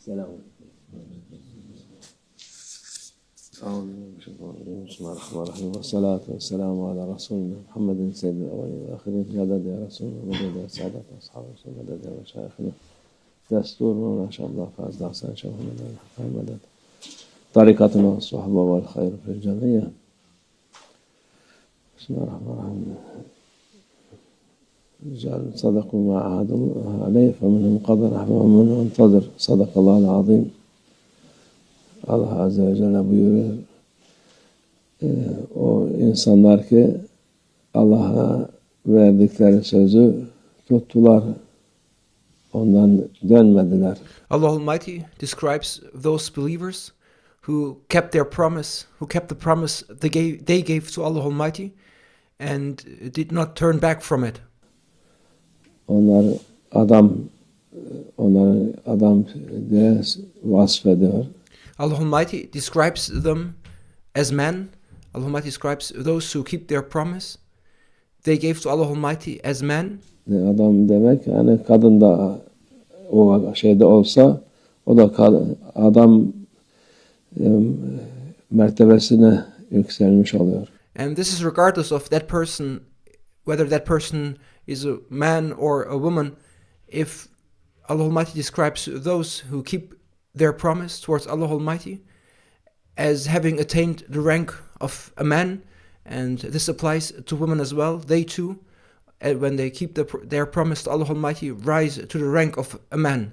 السلام أعوذ بالله من الشيطان الرجيم بسم الله الرحمن الرحيم والصلاة والسلام على رسولنا محمد سيد الأولين والآخرين مدد يا رسول الله مدد يا سعادة أصحاب رسول مدد يا مشايخنا دستور ما شاء الله فازد أحسن شوفنا الحقائق مدد طريقتنا الصحبة والخير في الجميع بسم الله الرحمن الرحيم رجال صدقوا ما عاهدوا الله عليه فمنهم قضى نحبه ومنهم انتظر صدق الله العظيم. Allah Azze ve Celle buyuruyor, o insanlar ki Allah'a verdikleri sözü tuttular, ondan dönmediler. Allah Almighty describes those believers who kept their promise, who kept the promise they gave to Allah Almighty and did not turn back from it. Onları adam diye vasfediyor. Allah Almighty describes them as men. Allah Almighty describes those who keep their promise they gave to Allah Almighty as men. Adam demek yani kadın da o şeyde olsa o da adam mertebesine yükselmiş oluyor. And this is regardless of that person, whether that person is a man or a woman. If Allah Almighty describes those who keep their promise towards Allah Almighty as having attained the rank of a man, and this applies to women as well, they too, when they keep their promise to Allah Almighty, rise to the rank of a man.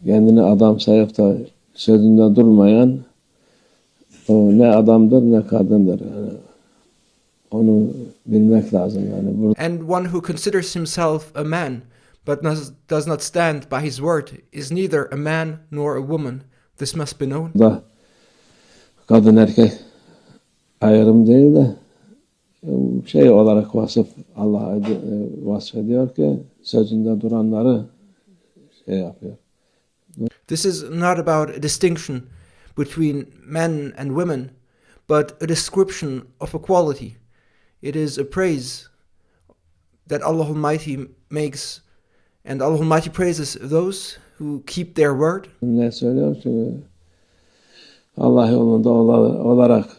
Kendini adam sayıp da sözünde durmayan o ne adamdır ne kadındır. Yani onu bilmek lazım yani. And one who considers himself a man but does not stand by his word is neither a man nor a woman. This must be known. Da kadın erkek ayrım değil de şey olarak Allah vasfediyor ki sözünde duranları şey yapıyor. This is not about a distinction between men and women, but a description of equality. It is a praise that Allah Almighty makes, and Allah Almighty praises those who keep their word. Ne söylüyor ki Allah yolunda olarak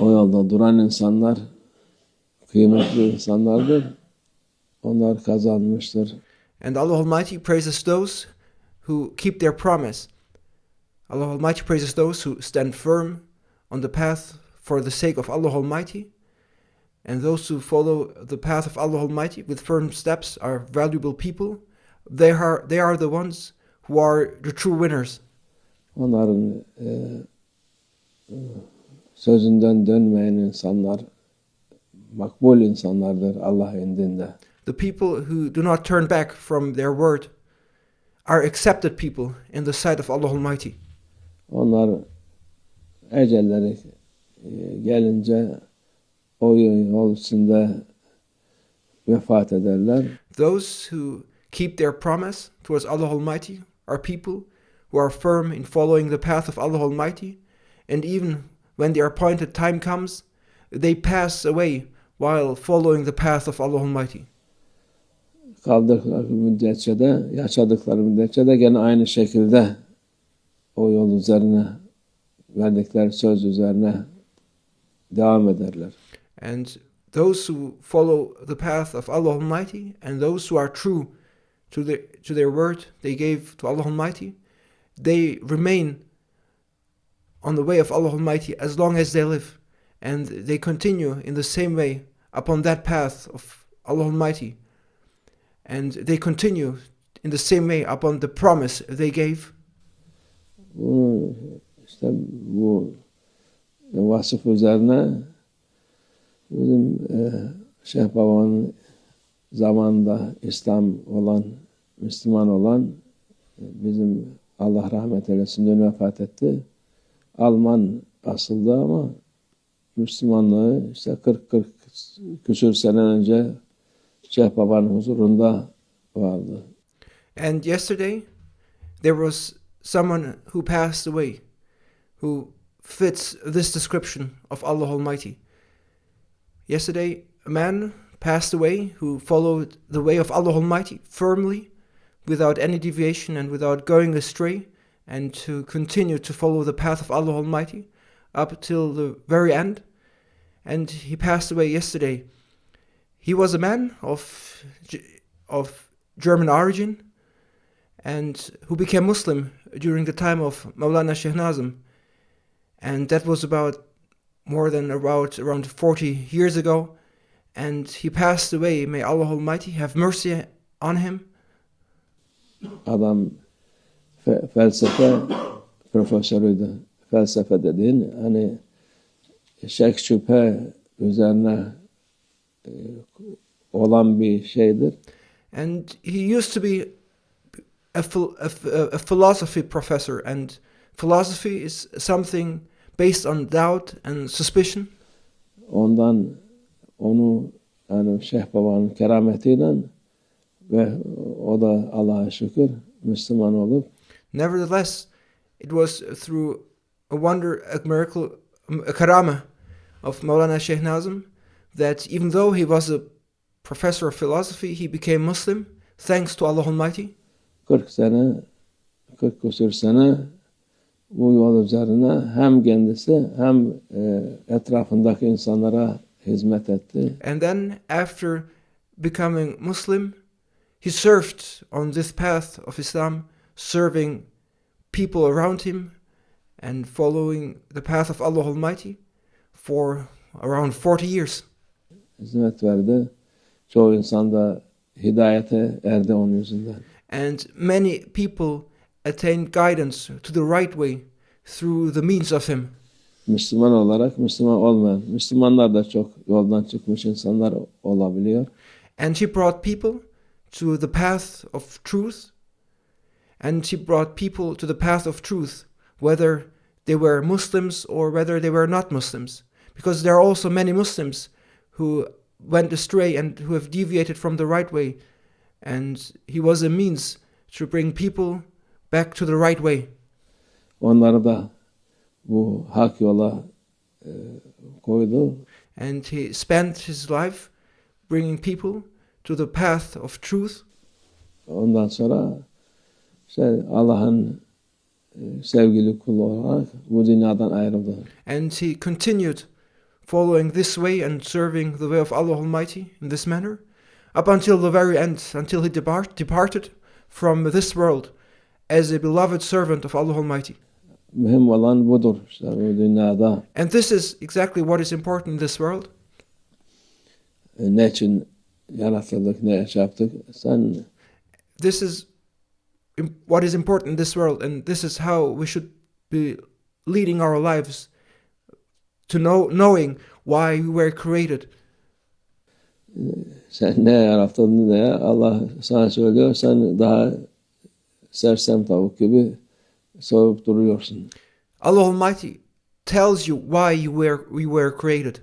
o yolda duran insanlar kıymetli insanlardır. Onlar kazanmıştır. And Allah Almighty praises those who keep their promise. Allah Almighty praises those who stand firm on the path for the sake of Allah Almighty. And those who follow the path of Allah Almighty with firm steps are valuable people. They are the ones who are the true winners. Onların sözünden dönmeyen insanlar makbul insanlardır Allah indinde. The people who do not turn back from their word are accepted people in the sight of Allah Almighty. Onlar ecelleri gelince o yol üstünde vefat ederler. Those who keep their promise towards Allah Almighty are people who are firm in following the path of Allah Almighty, and even when their appointed time comes, they pass away while following the path of Allah Almighty. Kaldıkları müddetçe de, yaşadıkları müddetçe de gene aynı şekilde o yol üzerine, verdikleri söz üzerine devam ederler. And those who follow the path of Allah Almighty and those who are true to their word they gave to Allah Almighty, they remain on the way of Allah Almighty as long as they live, and they continue in the same way upon that path of Allah Almighty, and they continue in the same way upon the promise they gave. Bu vasıf üzerine bizim Şeyh Baba'nın zamanında Müslüman olan bizim Allah rahmet eylesin dün vefat etti. Alman asıldı ama Müslümanlığı 40 küsur sene önce Şeyh Baba'nın huzurunda vardı. And yesterday there was someone who passed away who fits this description of Allah Almighty. Yesterday a man passed away, who followed the way of Allah Almighty firmly, without any deviation and without going astray, and to continue to follow the path of Allah Almighty up till the very end. And he passed away yesterday. He was a man of German origin, and who became Muslim during the time of Maulana Sheikh Nazim. And that was around 40 years ago. And he passed away. May Allah Almighty have mercy on him. Adam felsefe profesörüydü. Felsefe dediğin hani şek şüphe üzerine olan bir şeydir. And he used to be a philosophy professor, and philosophy is something based on doubt and suspicion. Ondan onu yani Şeyh Baba'nın kerametiyle ve o da Allah'a şükür Müslüman olup. Nevertheless, it was through a wonder, a miracle, a karama of Maulana Sheikh Nazim that even though he was a professor of philosophy, he became Muslim thanks to Allah Almighty. 40 küsur sene bu yol üzerine hem kendisi hem etrafındaki insanlara hizmet etti. And then after becoming Muslim, he served on this path of Islam, serving people around him and following the path of Allah Almighty for around 40 years. Hizmet verdi. Çoğu insan da hidayete erdi onun yüzünden. And many people attained guidance to the right way through the means of him. Müslüman olarak Müslüman olmayan, Müslümanlar da çok yoldan çıkmış insanlar olabiliyor. And he brought people to the path of truth. And he brought people to the path of truth, whether they were Muslims or whether they were not Muslims. Because there are also many Muslims who went astray and who have deviated from the right way. And he was a means to bring people back to the right way. Onları da bu hak yola koydu. And he spent his life bringing people to the path of truth. Ondan sonra Allah'ın sevgili kulu olarak bu dünyadan ayrıldı. And he continued following this way and serving the way of Allah Almighty in this manner up until the very end, until he departed from this world as a beloved servant of Allah Almighty. Mühim olan budur bu dünyada. And this is exactly what is important in this world. Ne için yaratıldık, ne yaptık? This is what is important in this world, and this is how we should be leading our lives, to knowing why we were created. Sen ne yarattın diye Allah sana söylüyor, sen daha sersem tavuk gibi soğup duruyorsun. Allah Almighty tells you why we were created.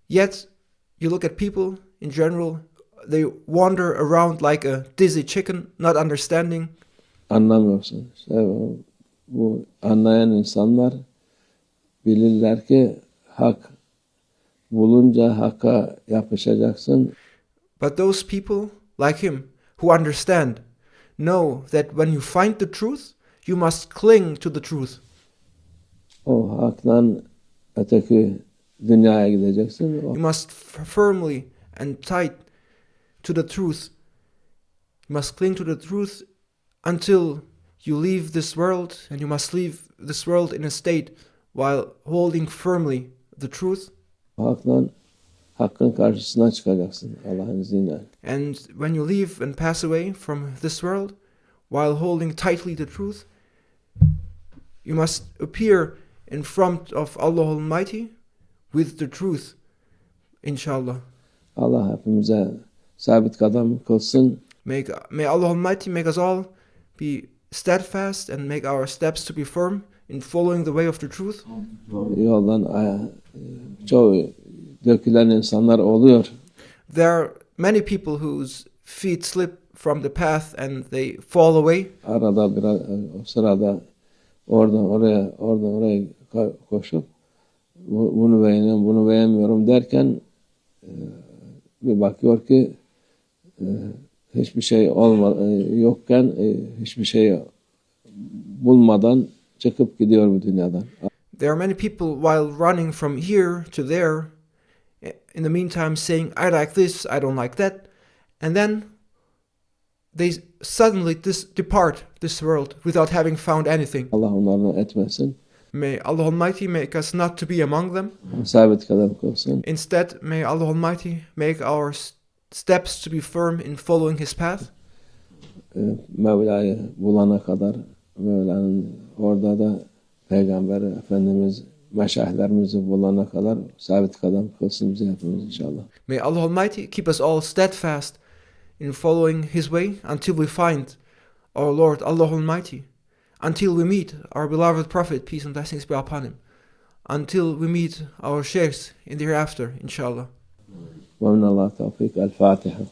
Yet, you look at people in general, they wander around like a dizzy chicken, not understanding. Anlamıyorsun. Bu anlayan insanlar bilirler ki hak bulunca hakka yapışacaksın. But those people, like him, who understand, know that when you find the truth, you must cling to the truth. O haktan öteki dünyaya gideceksin. You must firmly and tight to the truth. You must cling to the truth until you leave this world, and you must leave this world in a state while holding firmly the truth. Hakkın karşısına çıkacaksın Allah'ın izniyle. And when you leave and pass away from this world, while holding tightly the truth, you must appear in front of Allah Almighty with the truth, inshallah. Allah hepimize sabit kadem kılsın. May Allah Almighty make us all be steadfast and make our steps to be firm in following the way of the truth. Yoldan çoğu dökülen insanlar oluyor. There are many people whose feet slip from the path and they fall away. Arada biraz o sırada oradan oraya koşup bunu beğeniyorum, bunu beğenmiyorum derken bir bakıyor ki hiçbir şey yokken hiçbir şey bulmadan çıkıp gidiyor bu dünyadan. There are many people, while running from here to there, in the meantime saying, I like this, I don't like that, and then they suddenly depart this world without having found anything. Allah onlardan etmesin. May Allah Almighty make us not to be among them. Sabit kadem kılsın. Instead, may Allah Almighty make our steps to be firm in following His path. Mevla'yı bulana kadar, Mevla'nın orada da Peygamber Efendimiz meşayihlerimizi bulana kadar sabit kadem kılsın bizi hepimiz inşallah. May Allah Almighty keep us all steadfast in following His way until we find our Lord Allah Almighty, until we meet our beloved Prophet, peace and blessings be upon him, until we meet our sheikhs in the hereafter, inshallah. Ve minallah tevfik. El Fatiha.